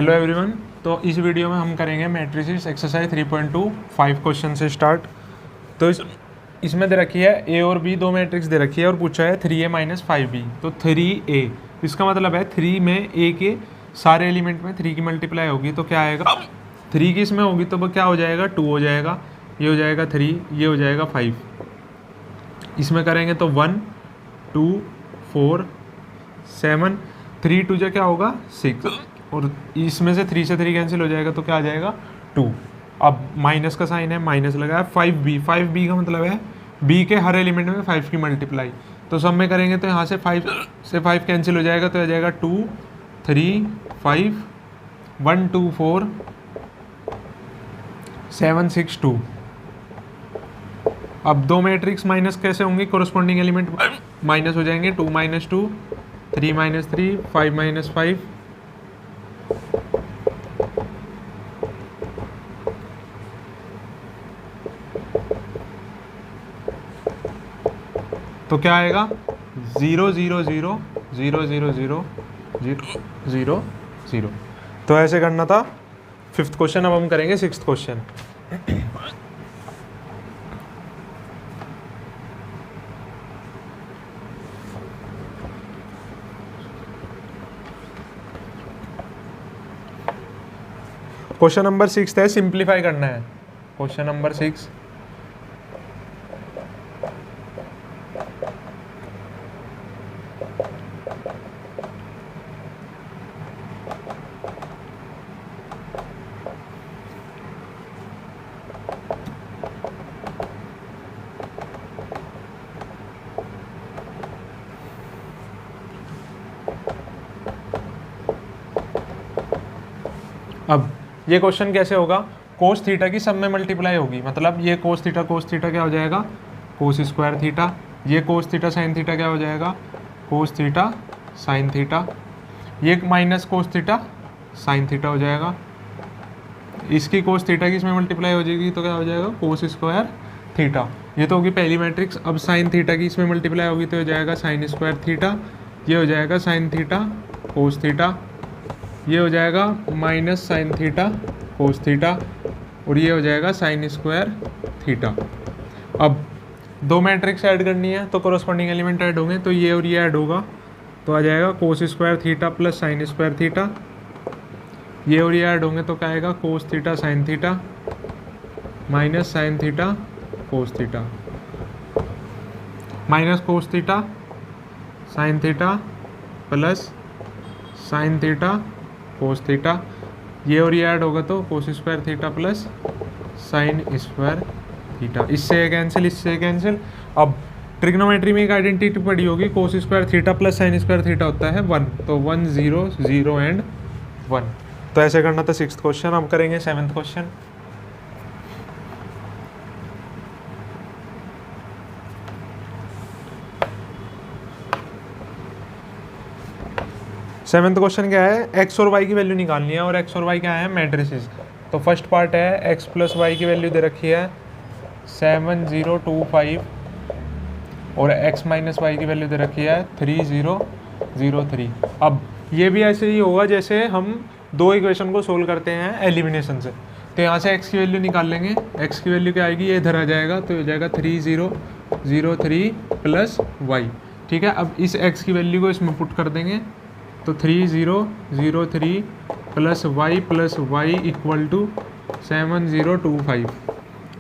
Hello everyone. तो इस video में हम करेंगे मैट्रिसेस एक्सरसाइज 3.2 5 क्वेश्चन से स्टार्ट। तो इसमें दे रखी है ए और बी, दो मैट्रिक्स दे रखी है और पूछा है 3a माइनस 5b। तो 3a इसका मतलब है 3 में a के सारे एलिमेंट में 3 की मल्टीप्लाई होगी तो क्या आएगा, 3 की इसमें होगी तो वो क्या हो जाएगा, 2 हो जाएगा, ये हो जाएगा 3, ये हो जाएगा 5। इसमें करेंगे तो 1 2 4 7, 3 2 क्या होगा 6, और इसमें से 3 से 3 कैंसिल हो जाएगा तो क्या आ जाएगा 2। अब माइनस का साइन है, माइनस लगा है। 5b का मतलब है b के हर एलिमेंट में 5 की मल्टीप्लाई। तो सब में करेंगे तो यहाँ से 5 से 5 कैंसिल हो जाएगा तो आ जाएगा 2 3 5 1 2 4 7 6 2। अब दो मैट्रिक्स माइनस कैसे होंगी, कोरस्पॉन्डिंग एलिमेंट माइनस हो जाएंगे। 2 माइनस 2 3 माइनस 3 5 माइनस 5। तो क्या आएगा 0 0 0 0 0 0 0 0 0। तो ऐसे करना था 5th क्वेश्चन। अब हम करेंगे 6th क्वेश्चन। क्वेश्चन नंबर 6 है, सिंप्लीफाई करना है। Question number 6। अब ये क्वेश्चन कैसे होगा, कोस थीटा की सब में मल्टीप्लाई होगी। मतलब ये कोस थीटा क्या हो जाएगा, कोस स्क्वायर थीटा। ये कोस थीटा साइन थीटा क्या हो जाएगा, कोस थीटा साइन थीटा। ये minus cos theta sine theta हो जाएगा। इसकी कोस थीटा की इसमें मल्टीप्लाई हो जाएगी तो क्या हो जाएगा, कोस स्क्वायर थीटा। ये तो होगी पहली मैट्रिक्स। अब साइन थीटा की इसमें मल्टीप्लाई होगी तो हो जाएगा साइन स्क्वायर थीटा। ये हो जाएगा साइन थीटा कोस थीटा। ये हो जाएगा minus sine theta cos theta, और ये हो जाएगा साइन स्क्वायर थीटा। अब दो मैट्रिक्स ऐड करनी है तो कोरस्पॉन्डिंग एलिमेंट ऐड होंगे, तो ये और ये ऐड होगा तो आ जाएगा cos square theta plus sine square theta. ये और ये ऐड होंगे तो क्या आएगा, cos theta sine theta minus sine theta cos theta, minus cos theta sine theta plus sine theta cos theta. ये और ये ऐड होगा तो cos square theta plus sine square theta. इससे कैंसिल, इससे कैंसिल। अब ट्रिग्नोमेट्री में एक आइडेंटिटी पड़ी होगी, cos square theta plus sine square theta होता है 1। तो 1 0 0 एंड 1। तो ऐसे करना था 6th क्वेश्चन। अब करेंगे 7th क्वेश्चन। सेवन्थ क्वेश्चन क्या है, एक्स और वाई की वैल्यू निकालनी है, और एक्स और वाई क्या है, मैट्रिसेस। तो फर्स्ट पार्ट है एक्स प्लस वाई की वैल्यू दे रखी है 7 0 2 5, और एक्स माइनस वाई की वैल्यू दे रखी है 3 0 0 3। अब ये भी ऐसे ही होगा जैसे हम दो इक्वेशन को सोल्व करते हैं एलिमिनेशन से। तो यहाँ से एक्स की वैल्यू निकाल लेंगे। एक्स की वैल्यू क्या आएगी, ये इधर आ जाएगा तो हो जाएगा 3 0 0 3 प्लस वाई। ठीक है, अब इस एक्स की वैल्यू को इसमें पुट कर देंगे तो 3 0 0 3 प्लस वाई इक्वल टू 7 0 2 5।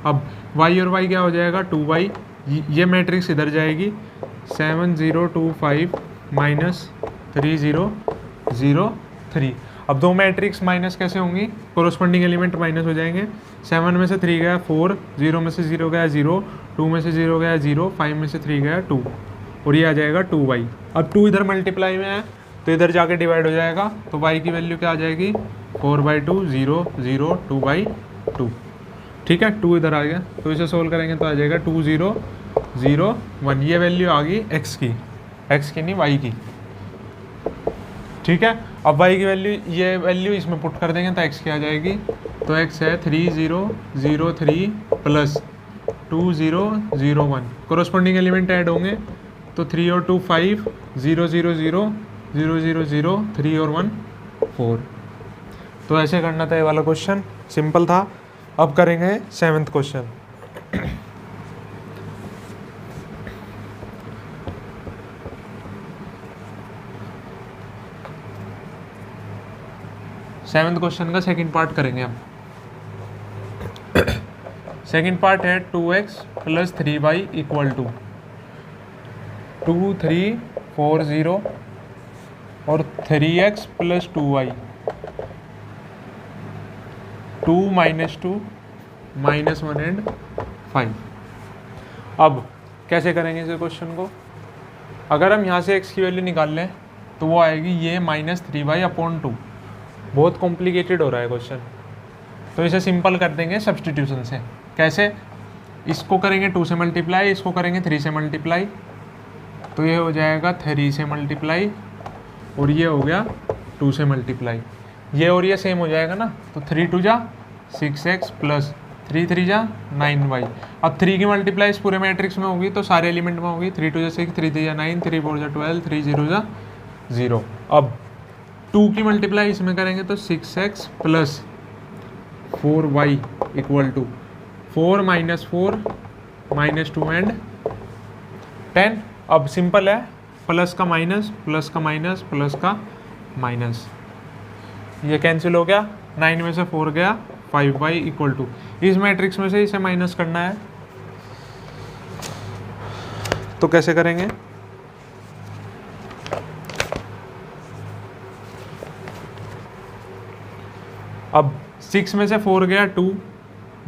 अब y और y क्या हो जाएगा 2y, ये मैट्रिक्स इधर जाएगी 7 0 2 5 माइनस 3 0 0 3। अब दो मैट्रिक्स माइनस कैसे होंगी, कोरस्पॉन्डिंग एलिमेंट माइनस हो जाएंगे। 7 में से 3 गया 4, 0 में से 0 गया 0, 2 में से 0 गया 0, 5 में से 3 गया 2, और ये आ जाएगा 2y। अब 2 इधर मल्टीप्लाई में है तो इधर जाके डिवाइड हो जाएगा, तो y की वैल्यू क्या आ जाएगी 4/2 0 0 2/2। ठीक है, 2 इधर आ गया तो इसे सोल्व करेंगे तो आ जाएगा 2 0 0 1। ये वैल्यू आ गई x की नहीं y की। ठीक है, अब y की वैल्यू, ये वैल्यू इसमें पुट कर देंगे तो x की आ जाएगी। तो x है 3 0 0 3 प्लस 2 0 0 1। कोरस्पॉन्डिंग एलिमेंट ऐड होंगे तो 3 और 2 5 0 0 0 0 0 0 3 और 1 4। तो ऐसे करना था ये वाला क्वेश्चन, सिंपल था। अब करेंगे 7th क्वेश्चन। सेवन्थ क्वेश्चन का सेकंड पार्ट करेंगे हम। सेकंड पार्ट है 2x + 3y = 2 3 4 0 और 3x + 2y 2 - 2 -1 एंड 5। अब कैसे करेंगे इस क्वेश्चन को? अगर हम यहाँ से x की वैल्यू निकाल लें तो वो आएगी ये -3y/2। बहुत कॉम्प्लिकेटेड हो रहा है क्वेश्चन, तो इसे सिंपल कर देंगे सब्स्टिट्यूशन से। कैसे? इसको करेंगे 2 से मल्टीप्लाई, इसको करेंगे 3 से मल्टीप्लाई, तो ये हो जाएगा 3 से मल्टीप्लाई और ये हो गया 2 से मल्टीप्लाई। ये और ये सेम हो जाएगा ना, तो 3 2 जा 6x प्लस 3 3 जा 9y। अब 3 की मल्टीप्लाई इस पूरे मैट्रिक्स में होगी तो सारे एलिमेंट में होगी। 3 2 जा 6, 3 3 जा 9, 3 4 जा 12, 3 0 जा 0। अब 2 की मल्टीप्लाई इसमें करेंगे तो 6x प्लस 4y = 4 - 4 -2 एंड 10। अब सिंपल है, प्लस का माइनस, प्लस का माइनस, प्लस का माइनस, ये कैंसिल हो गया। 9 में से 4 गया, 5y = इस मैट्रिक्स में से इसे माइनस करना है, तो कैसे करेंगे? अब 6 में से 4 गया 2,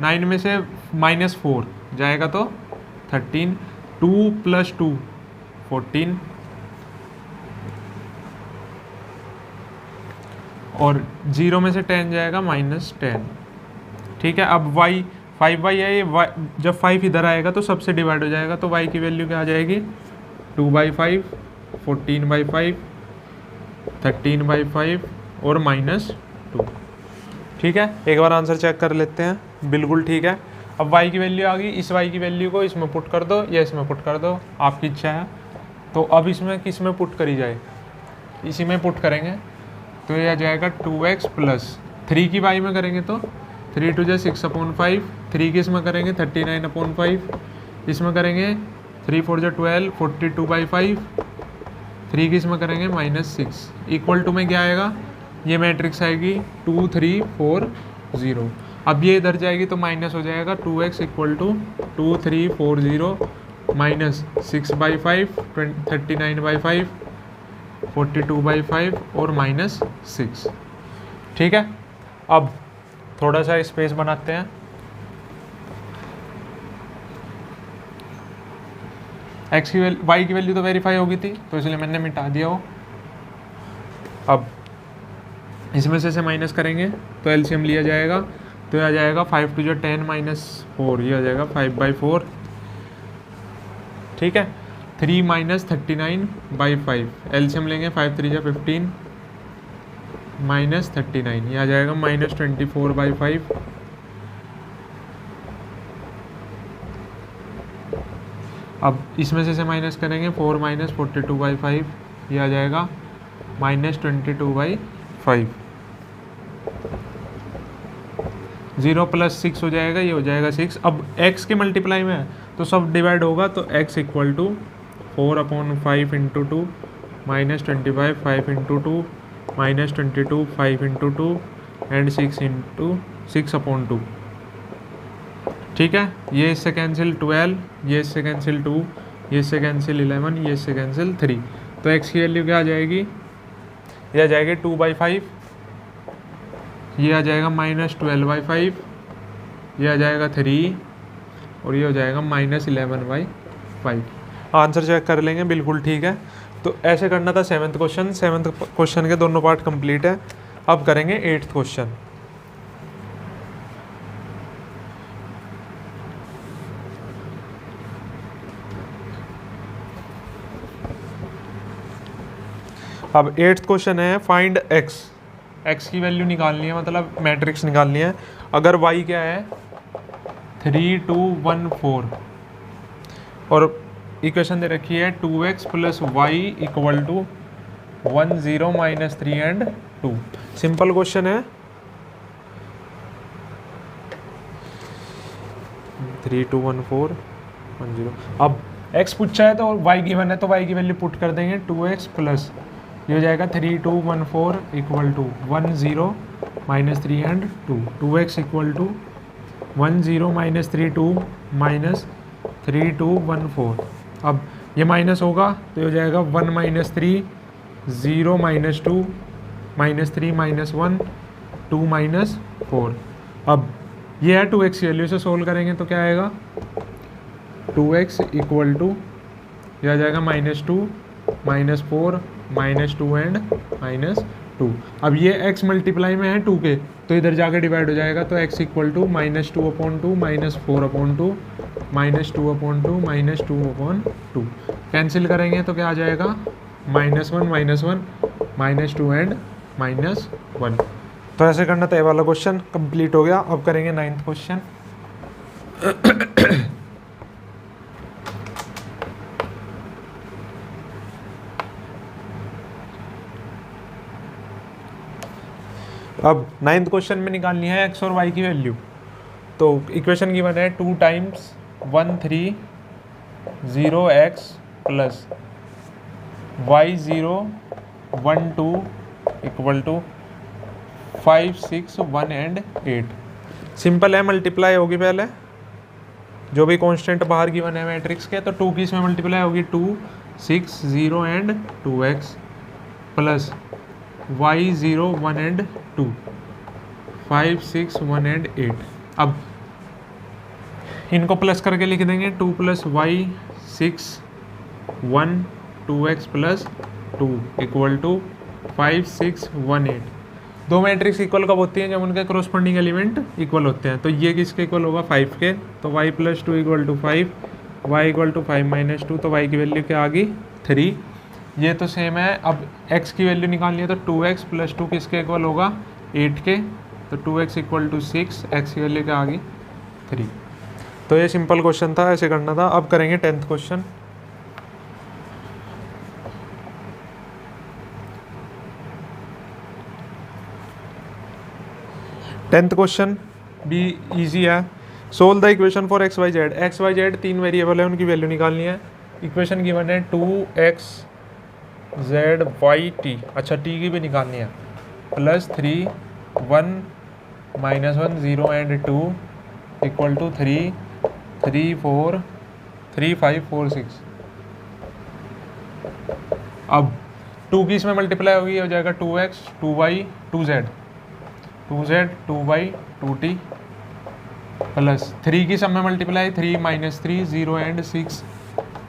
9 में से -4 जाएगा तो 13, 2 + 2 14 और 0 में से 10 जाएगा -10। ठीक है। अब y 5y है, ये जब 5 इधर आएगा तो सबसे डिवाइड हो जाएगा, तो y की वैल्यू क्या आ जाएगी? 2/5, 14/5, 13/5 और -2। ठीक है, एक बार आंसर चेक कर लेते हैं। बिल्कुल ठीक है। अब y की वैल्यू आ गई, इस y की वैल्यू को इसमें पुट कर दो या इसमें पुट कर दो, आपकी इच्छा है। तो अब इसमें किस में पुट करी जाए? इसी में पुट करेंगे, तो ये आ जाएगा 2x प्लस 3 की y में करेंगे तो 3 2 जा 6/5, 3 की इसमें करेंगे 39/5, इसमें करेंगे 3 4 जा 12, 42/5, 3 की इसमें करेंगे -6 = में क्या आएगा? ये मैट्रिक्स आएगी 2 3 4 0। अब ये इधर जाएगी तो माइनस हो जाएगा 2x = 2 3 4 0 -6/5, 39/5, 42/5 और -6। ठीक है। अब थोड़ा सा स्पेस बनाते हैं। x की वैल्यू y की वैल्यू तो वेरीफाई हो गई थी, तो इसलिए मैंने मिटा दिया वो। अब इसमें से माइनस करेंगे तो एलसीएम लिया जाएगा, तो यह आ जाएगा 5 2 जा 10 -4, ये आ जाएगा 5/4। ठीक है। 3 - 39/5, एलसीएम लेंगे 5 3 जा 15 -39, ये आ जाएगा -24/5। अब इसमें से माइनस करेंगे 4 - 42/5, ये आ जाएगा -22/5। 0 + 6 हो जाएगा, ये हो जाएगा 6। अब x के मल्टीप्लाई में है तो सब डिवाइड होगा, तो x = 4/5 × 2 -25 5 × 2 -22 5 × 2 एंड 6/2। ठीक है। ये इससे कैंसिल 12, ये इससे कैंसिल 2, ये इससे कैंसिल 11, ये इससे कैंसिल 3। तो x की वैल्यू क्या आ जाएगी? ये आ जाएगी 2/5, ये आ जाएगा -12/5, ये आ जाएगा 3 और ये हो जाएगा -11/5। आंसर चेक कर लेंगे। बिल्कुल ठीक है। तो ऐसे करना था 7th क्वेश्चन। 7th क्वेश्चन के दोनों पार्ट कंप्लीट है। अब करेंगे 8th क्वेश्चन। अब 8th क्वेश्चन है फाइंड x की वैल्यू निकालनी है, मतलब मैट्रिक्स निकालनी है। अगर y क्या है 3 2 1 4 और इक्वेशन दे रखी है 2x + y = 1 0 -3 and 2। Simple question है, 321410। अब x पूछा है तो y गिवन है तो y की वैल्यू पुट कर देंगे 2x प्लस ये हो जाएगा 3214 equal to 10 minus 3 and 2, 2x equal to 10 minus 32 minus 3214। अब ये माइनस होगा तो ये हो जाएगा 1 minus 3 0 minus 2 minus 3 minus 1 2 minus 4। अब ये है 2x की वैल्यू, से सोल्व करेंगे तो क्या आएगा 2x इक्वल टू ये आ जाएगा -2 -4 -2 एंड -2। अब ये x मल्टीप्लाई में है 2 के तो इधर जाकर डिवाइड हो जाएगा तो x इक्वल टू -2/2 -4/2 -2/2 -2/2 कैंसिल करेंगे तो क्या आ जाएगा -1 -2 एंड -1। तो ऐसे करना था। ये वाला क्वेश्चन कंप्लीट हो गया। अब करेंगे 9th क्वेश्चन। अब 9th क्वेश्चन में निकालनी है x और y की वैल्यू। तो इक्वेशन गिवन है 2 times 130x plus y0 1 2 equal to 5 6 1 and 8। Simple है, मल्टीप्लाई होगी पहले जो भी कांस्टेंट बाहर गिवन है मैट्रिक्स के, तो 2 की इसमें मल्टीप्लाई होगी 2 6 0 and 2x plus y0 1 and 2 5 6 1 and 8। अब इनको प्लस करके लिख देंगे 2 plus y 6 1 2x plus 2 equal to 5 6 1 8। दो मैट्रिक्स इक्वल कब होती हैं? जब उनके क्रॉसपोंडिंग एलिमेंट इक्वल होते हैं। तो ये किसके इक्वल होगा 5 के, तो y plus 2 equal to 5 y equal to 5 minus 2, तो y की वैल्यू क्या आ गई 3। ये तो सेम है। अब x की वैल्यू निकालनी है तो 2x प्लस 2 किसके इक्वल होगा 8 के, तो 2x इक्वल टू 6, x की वैल्यू क्या आ गई 3। तो ये सिंपल क्वेश्चन था, ऐसे करना था। अब करेंगे 10th क्वेश्चन। टेंथ क्वेश्चन भी इजी है। Solve the equation for X Y Z 3 variable है, उनकी वैल्यू निकालनी है। इक्वेशन गिवन है 2x z y t, अच्छा t की भी निकालनी है, प्लस 3 1 -1 0 एंड 2 इक्वल टू 3 3 4 3 5 4 6। अब 2 की इसमें मल्टीप्लाई होगी, हो जाएगा 2x 2y 2z 2y 2t plus 3 की सब में मल्टीप्लाई 3 -3 0 एंड 6,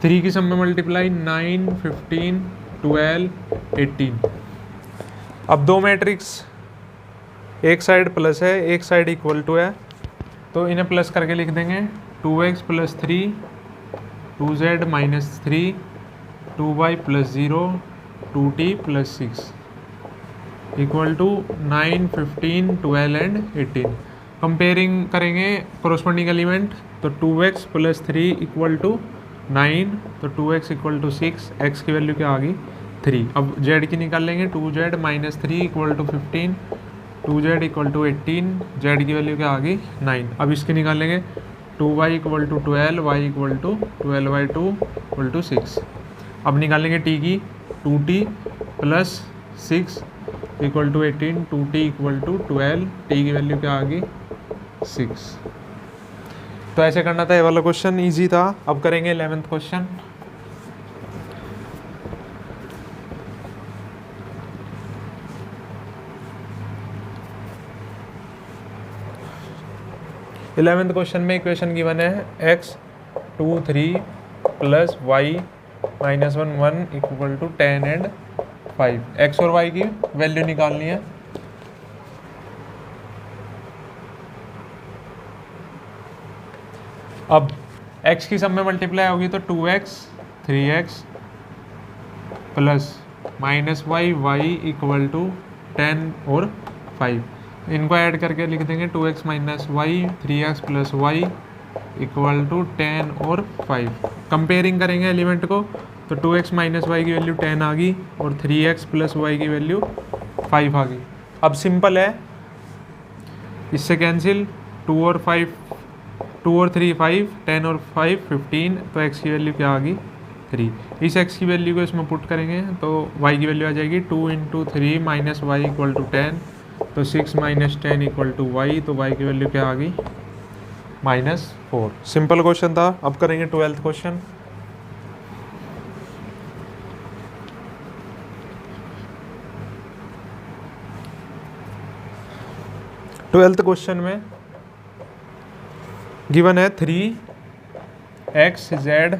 3 की सब में मल्टीप्लाई 9 15 12 18। अब दो मैट्रिक्स एक साइड प्लस है एक साइड इक्वल टू है, तो इन्हें प्लस करके लिख देंगे 2x plus 3 2z minus 3 2y plus 0 2t plus 6 equal to 9 15 12 and 18। Comparing करेंगे कोरोस्पोंडिंग एलिमेंट, तो 2x प्लस 3 इक्वल टू 9, तो 2x इक्वल टू 6, x की वैल्यू क्या आ गई 3। अब z की निकाल लेंगे 2z minus 3 equal to 15 2z equal to 18, z की वैल्यू क्या आ गई 9। अब इसकी निकाल लेंगे 2y equal to 12 y equal to 12/2 equal to 6। अब निकालेंगे t की 2t plus 6 equal to 18 2t equal to 12, t की वैल्यू क्या आ गई 6। तो ऐसे करना था। ये वाला क्वेश्चन इजी था। अब करेंगे 11th क्वेश्चन। इलेवेंथ क्वेश्चन में इक्वेशन गिवन है x 2 3 plus y -1 1 equal to 10 and 5। x और y की वैल्यू निकालनी है। अब x की सब में मल्टीप्लाई होगी तो 2x 3x plus -y y equal to 10 और 5। इनको ऐड करके लिख देंगे 2x minus Y 3x plus Y equal to 10 और 5। कंपेयरिंग करेंगे एलिमेंट को, तो 2x माइनस वाई की वैल्यू 10 आ गई और 3x प्लस वाई की वैल्यू 5 आ गई। अब सिंपल है, इससे कैंसिल 2 और 5 2 और 3 5, 10 और 5 15, तो x की वैल्यू क्या आ गई 3। इस x की वैल्यू को इसमें पुट करेंगे तो y की वैल्यू आ जाएगी 2 into 3 minus Y equal to 10, तो 6 माइनस 10 इक्वल टू वाई, तो y की वैल्यू क्या आ गई -4। सिंपल क्वेश्चन था। अब करेंगे 12th क्वेश्चन। ट्वेल्थ क्वेश्चन में गिवन है 3x z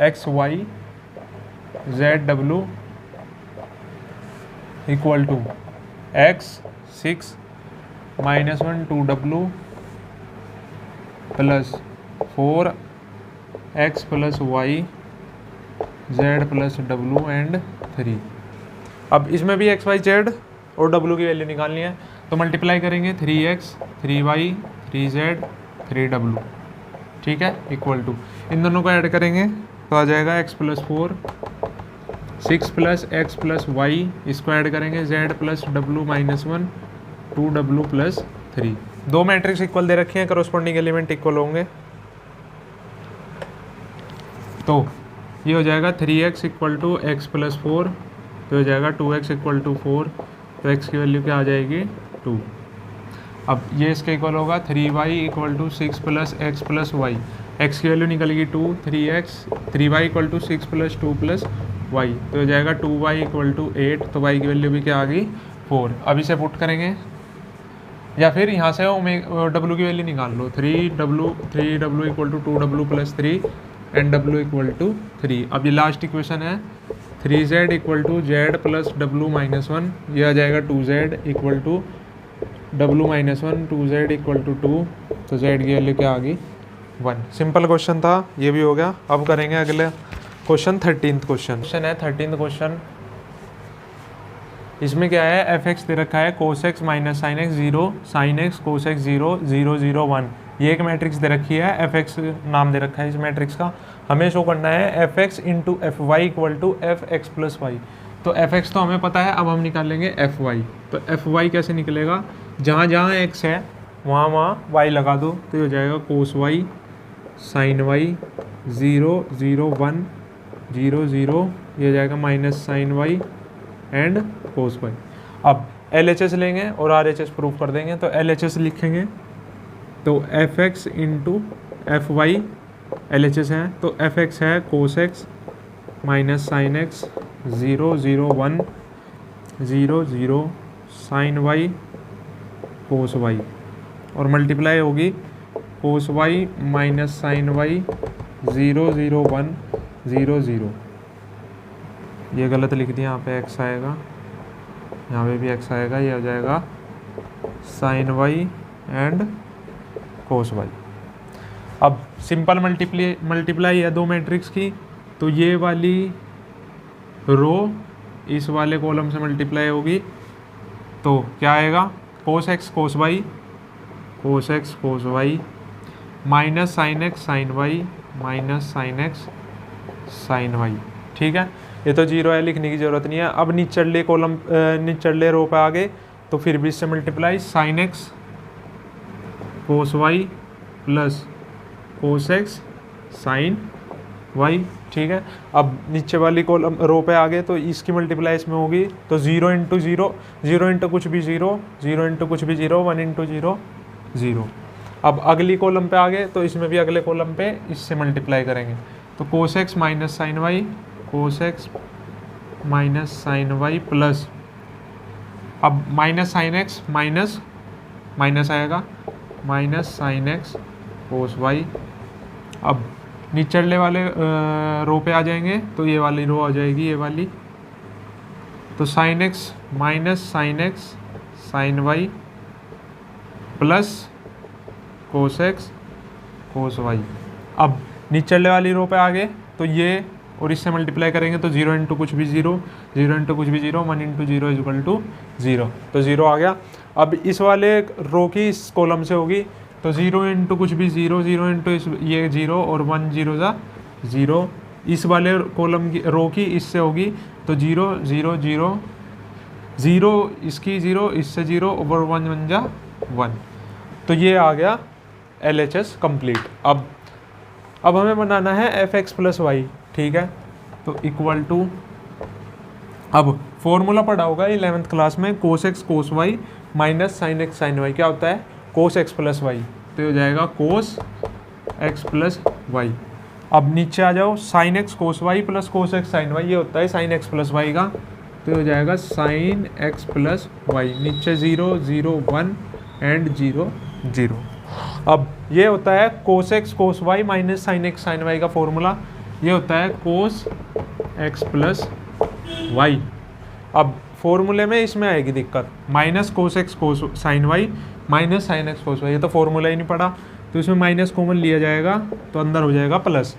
x y z w equal to x 6 minus 1 2w plus 4x plus y z plus w and 3। अब इसमें भी x y z और w की वैल्यू निकालनी है, तो मल्टीप्लाई करेंगे 3x 3y 3z 3w, ठीक है, इक्वल टू इन दोनों को ऐड करेंगे तो आ जाएगा x plus 4 6 plus x plus y, इसको ऐड करेंगे z plus w minus 1 2w plus 3। दो मैट्रिक्स इक्वल दे रखे हैं, करस्पॉन्डिंग एलिमेंट इक्वल होंगे, तो ये हो जाएगा 3x equal to x plus 4, तो हो जाएगा 2x इक्वल टू 4, तो x की वैल्यू क्या आ जाएगी 2। अब ये इसके इक्वल होगा 3y equal to 6 plus x plus y, x की वैल्यू निकलेगी 2, 3y equal to 6 plus 2 plus y, तो हो जाएगा 2y इक्वल टू 8, तो y की वैल्यू भी क्या आ गई 4। अब इसे पुट करेंगे या फिर यहाँ से w की वैल्यू निकाल लो, 3w equal to 2w plus 3 and w equal to 3। अब ये लास्ट इक्वेशन है 3z equal to z plus w minus 1, ये आ जाएगा 2z equal to w minus 1 2z equal to 2, तो z की वैल्यू क्या आ गई 1। सिंपल क्वेश्चन था, ये भी हो गया। अब करेंगे अगले क्वेश्चन 13th क्वेश्चन है 13th क्वेश्चन। इसमें क्या है f(x) दे रखा है cos x minus sine x 0 sine x cos x 0 0 0 1, ये एक मैट्रिक्स दे रखी है, f(x) नाम दे रखा है इस मैट्रिक्स का। हमें शो करना है f(x) into f y equal to f(x) plus y. तो f(x) तो हमें पता है, अब हम निकाल लेंगे f(y). तो f(y) कैसे निकलेगा, जहाँ जहाँ x है वहाँ वहाँ y लगा दो, तो ये हो जाएगा cos y साइन y 0 0 1 0 0, ये हो जाएगा minus sine y and cos y। अब LHS लेंगे और RHS प्रूफ कर देंगे, तो LHS लिखेंगे तो f(x) into f Y LHS है, तो f(x) है cos x minus sine x 0 0 1 0 0 sine y cos y, और मल्टीप्लाई होगी cos y minus sine y 0 0 1 0 0। ये गलत लिख दिया, यहाँ पे x आएगा, यहाँ पे भी x आएगा, ये हो जाएगा sine y and cos y। अब सिंपल मल्टीप्लाई है दो मैट्रिक्स की, तो ये वाली रो इस वाले कॉलम से मल्टीप्लाई होगी, तो क्या आएगा cos x cos y minus sine x sine y minus sine x sine y, ठीक है। ये तो जीरो है, लिखने की ज़रूरत नहीं है। अब निचले रो पे आ गए, तो फिर भी इससे multiply sine x cos y plus cos x sine y, ठीक है। अब नीचे वाली कॉलम रो पे आ गए, तो इसकी मल्टीप्लाई इसमें होगी, तो 0 इंटू 0 0 इंटू कुछ भी 0 0 इंटू कुछ भी 0 1 इंटू 0 0। अब अगली कॉलम पे आ गए, तो इसमें भी अगले कॉलम पे इससे मल्टीप्लाई करेंगे, तो cos x minus sine y cos x minus sine y plus, अब माइनस साइन x माइनस आएगा minus sine x cos y। अब निचले वाले रो पे आ जाएंगे, तो ये वाली रो आ जाएगी, ये वाली, तो sine x minus sine x sine y plus cos x cos y। अब निचले वाली रो पे आ गए, तो ये और इससे मल्टीप्लाई करेंगे, तो 0 इंटू कुछ भी 0 0 इंटू कुछ भी 0 1 इंटू 0 इक्वल टू 0, तो 0 आ गया। अब इस वाले रो की इस कॉलम से होगी, तो 0 इंटू कुछ भी 0 0 इंटू ये 0 और 1 0 जा 0, इस वाले कॉलम की रो की इससे होगी, तो 0 0 0 0 इसकी 0 इससे 0 और 1 1 जा 1, तो ये आ गया LHS कंप्लीट। अब हमें बनाना है fx प्लस वाई, ठीक है। तो इक्वल टू, अब फॉर्मूला पढ़ा होगा 11th क्लास में, cos x cos y minus sine x sine y, क्या होता है कोस एक्स प्लस वाई, तो हो जाएगा कोस एक्स प्लस वाई। अब नीचे आ जाओ, sine x cos y plus cos x sine y, ये होता है साइन एक्स प्लस वाई का, तो हो जाएगा साइन एक्स प्लस वाई। नीचे 0 0 1 एंड 0 0। अब ये होता है cos x cos y minus sine x sine y का फॉर्मूला, ये होता है कोस एक्स प्लस वाई। अब फॉर्मूले में इसमें आएगी दिक्कत, minus cos x cos sine y minus sine x cos y, ये तो फॉर्मूला ही नहीं पड़ा, तो इसमें माइनस कॉमन लिया जाएगा तो अंदर हो जाएगा प्लस।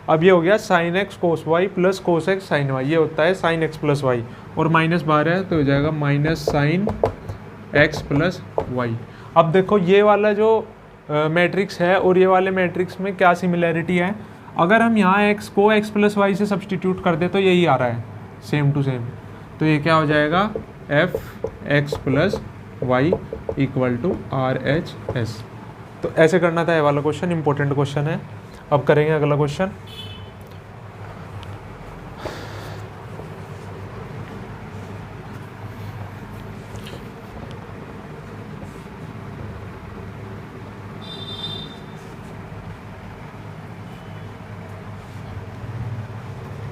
अब ये हो गया sine x cos y plus cos x sine y, ये होता है साइन एक्स प्लस वाई, और माइनस बाहर है तो हो जाएगा minus sine x plus y. अब देखो ये वाला जो मैट्रिक्स है और ये वाले मैट्रिक्स में क्या सिमिलैरिटी है, अगर हम यहाँ एक्स को एक्स प्लस वाई से सब्सटीट्यूट कर दे तो यही आ रहा है सेम टू सेम, तो ये क्या हो जाएगा f x plus Y equal to RHS। तो ऐसे करना था, ये वाला क्वेश्चन इंपॉर्टेंट क्वेश्चन है। अब करेंगे अगला क्वेश्चन।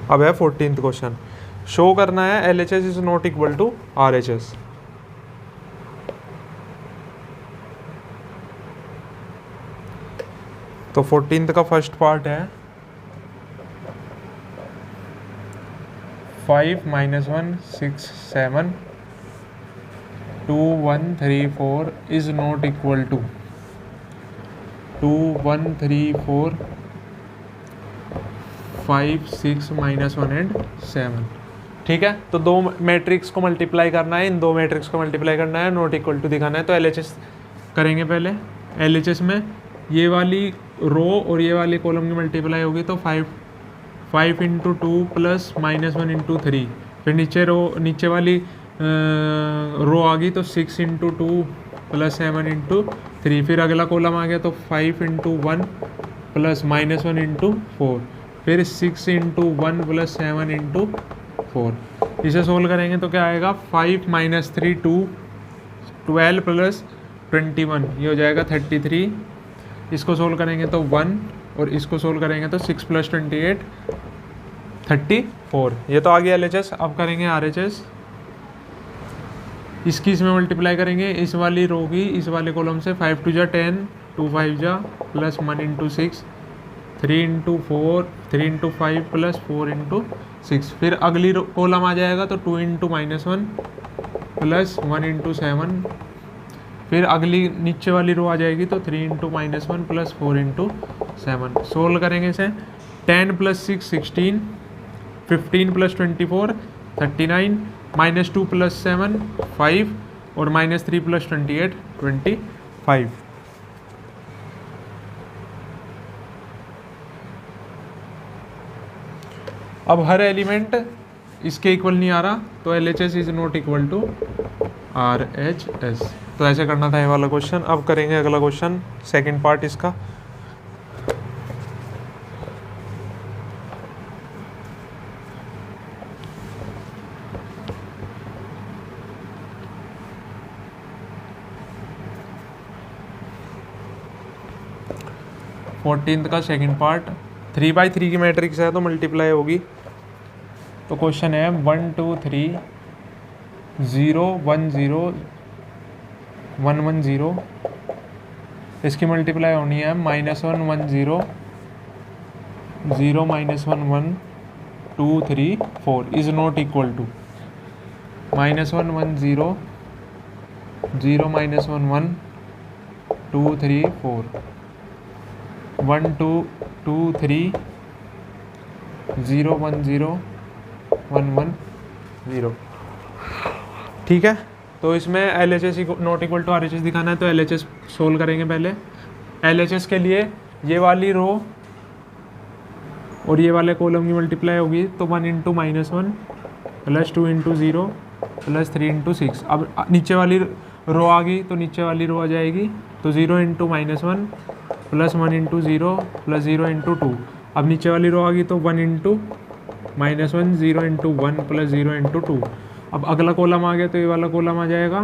अब है 14th क्वेश्चन, शो करना है LHS is not equal to RHS। तो 14th का फर्स्ट पार्ट है 5 -1 6 7 2 1 3 4 is not equal to 2 1 3 4 5 6 -1 and 7, ठीक है। तो दो मैट्रिक्स को मल्टीप्लाई करना है, इन दो मैट्रिक्स को मल्टीप्लाई करना है, नॉट इक्वल टू दिखाना है। तो LHS करेंगे पहले। LHS में ये वाली रो और ये वाली कॉलम की मल्टीप्लाई होगी तो 5 इंटू 2 प्लस -1 इंटू 3, फिर नीचे वाली रो आ गई तो 6 इंटू 2 प्लस 7 इंटू 3, फिर अगला कॉलम आ गया तो 5 इंटू 1 प्लस -1 इंटू 4, फिर 6 इंटू 1 प्लस 7 इंटू 4। इसे सोल्व करेंगे तो क्या आएगा 5 - 3 2 12 प्लस 21, ये हो जाएगा 33। इसको सोल्व करेंगे तो 1, और इसको सोल्व करेंगे तो 6 प्लस 28 34। ये तो आ गया LHS। अब करेंगे RHS। इसकी इसमें मल्टीप्लाई करेंगे, इस वाली रो की इस वाले कॉलम से, 5 2 10 2 5 जा plus 1 into 6 3 into 4 3 into 5 plus 4 into 6, फिर अगली कॉलम आ जाएगा तो 2 इंटू -1 प्लस 1 इंटू 7, फिर अगली नीचे वाली रो आ जाएगी तो 3 इंटू -1 प्लस 4 इंटू 7। सोल्व करेंगे इसे, 10 प्लस 6 16, 15 प्लस 24 39, -2 प्लस 7 5, और -3 प्लस 28 25। अब हर एलिमेंट इसके इक्वल नहीं आ रहा तो LHS is not equal to RHS। तो ऐसे करना था ये वाला क्वेश्चन। अब करेंगे अगला क्वेश्चन, सेकंड पार्ट इसका। फोर्टीन्थ का सेकंड पार्ट, 3/3 की मैट्रिक्स है तो मल्टीप्लाई होगी। तो क्वेश्चन है 1 2 3 0 1 0 1 1 0, इसकी मल्टीप्लाई होनी है -1 1 0 0 -1 1 2 3 4 इज नॉट इक्वल टू -1 1 0 0 -1 1 2 3 4 1 2 2 3 0 1 0 1 1 0, ठीक है। तो इसमें LHS not equal to RHS दिखाना है तो LHS सोल्व करेंगे पहले। LHS के लिए ये वाली रो और ये वाले कॉलम की मल्टीप्लाई होगी तो 1 into -1 plus 2 into 0 plus 3 into 6। अब नीचे वाली रो आ गई तो नीचे वाली रो आ जाएगी तो 0 into -1 plus 1 into 0 plus 0 into 2। अब नीचे वाली रो आ गई तो 1 into minus 1, 0 into 1 plus 0 into 2। अब अगला कॉलम आ गया तो ये वाला कॉलम आ जाएगा,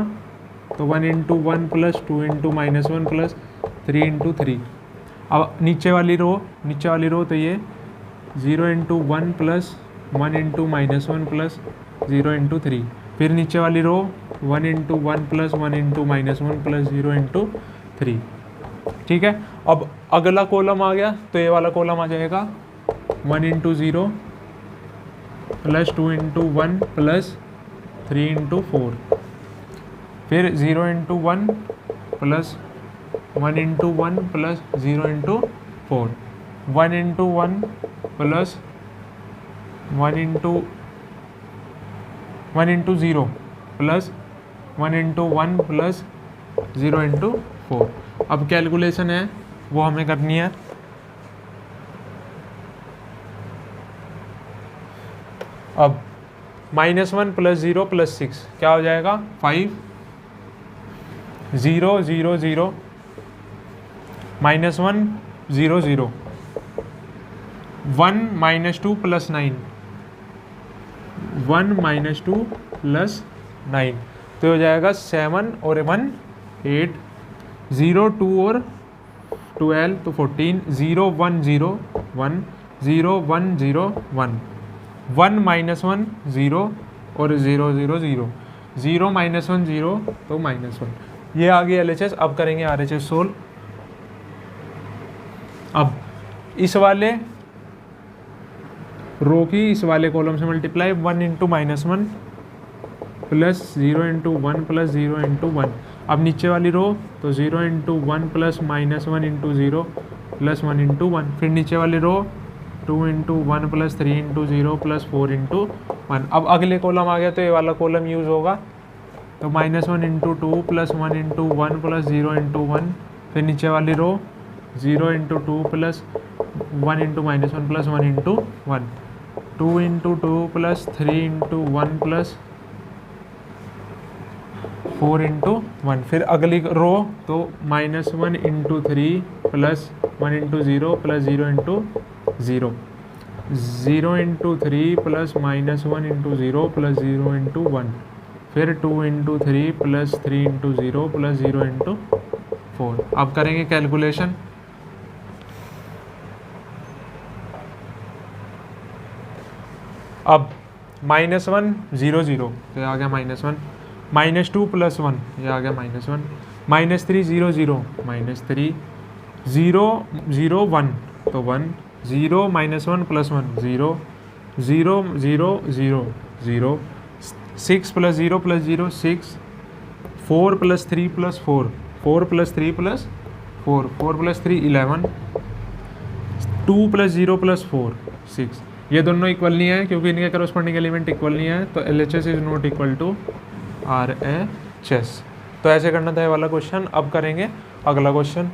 तो 1 into 1 plus 2 into minus 1 plus 3 into 3। अब नीचे वाली रो तो ये 0 into 1 plus 1 into minus 1 plus 0 into 3। फिर नीचे वाली रो 1 into 1 plus 1 into minus 1 plus 0 into 3। ठीक है, अब अगला कॉलम आ गया तो ये वाला कॉलम आ जाएगा 1 into 0 plus 2 into 1 plus 3 into 4। फिर 0 into 1 plus 1 into 1 plus 0 into 4। 1 into 1 plus 1 into 0 plus 1 into 1 plus 0 into 4। अब कैलकुलेशन है वो हमें करनी है। अब -1 प्लस 0 प्लस 6 क्या हो जाएगा 5 0 0 0 -1 0 0 1 माइनस 2 प्लस 9 1 माइनस 2 प्लस 9 तो हो जाएगा 7 और 1 8 0 2 और 12 तो 14 0 1 0 1 0 1 0 1 1 माइनस 1 0 और 0 0 0 0 माइनस 1 0 तो -1। ये आ गई LHS। अब करेंगे RHS सोल्व। अब इस वाले रो की इस वाले कॉलम से multiply 1 into -1 plus 0 into 1 plus 0 into 1। अब नीचे वाली रो तो 0 into 1 plus -1 into 0 plus 1 into 1। फिर नीचे वाली रो 2 into 1 plus 3 into 0 plus 4 into 1। अब अगले कॉलम आ गया तो ये वाला कॉलम यूज़ होगा, तो -1 into 2 plus 1 into 1 plus 0 into 1। फिर नीचे वाली रो 0 into 2 plus 1 into -1 plus 1 into 1। 2 into 2 plus 3 into 1 plus 4 into 1। फिर अगली रो तो -1 into 3 plus 1 into 0 plus 0 into 0। 0 into 3 plus -1 into 0 plus 0 into 1। फिर 2 into 3 plus 3 into 0 plus 0 into 4। अब करेंगे कैलकुलेशन। अब -1 0 0 तो आ गया -1, -2 प्लस 1 ये आ गया -1, -3 0 0 -3, 0 0 1 तो 1, 0 -1 plus 1 0 0 0 0 0, 6 plus 0 plus 0 6, 4 plus 3 plus 4 4 plus 3 plus 4 4 plus 3 11, 2 plus 0 plus 4 6। ये दोनों इक्वल नहीं है क्योंकि इनके करस्पॉन्डिंग एलिमेंट इक्वल नहीं है, तो LHS is not equal to RHS। तो ऐसे करना था ये वाला क्वेश्चन। अब करेंगे अगला क्वेश्चन।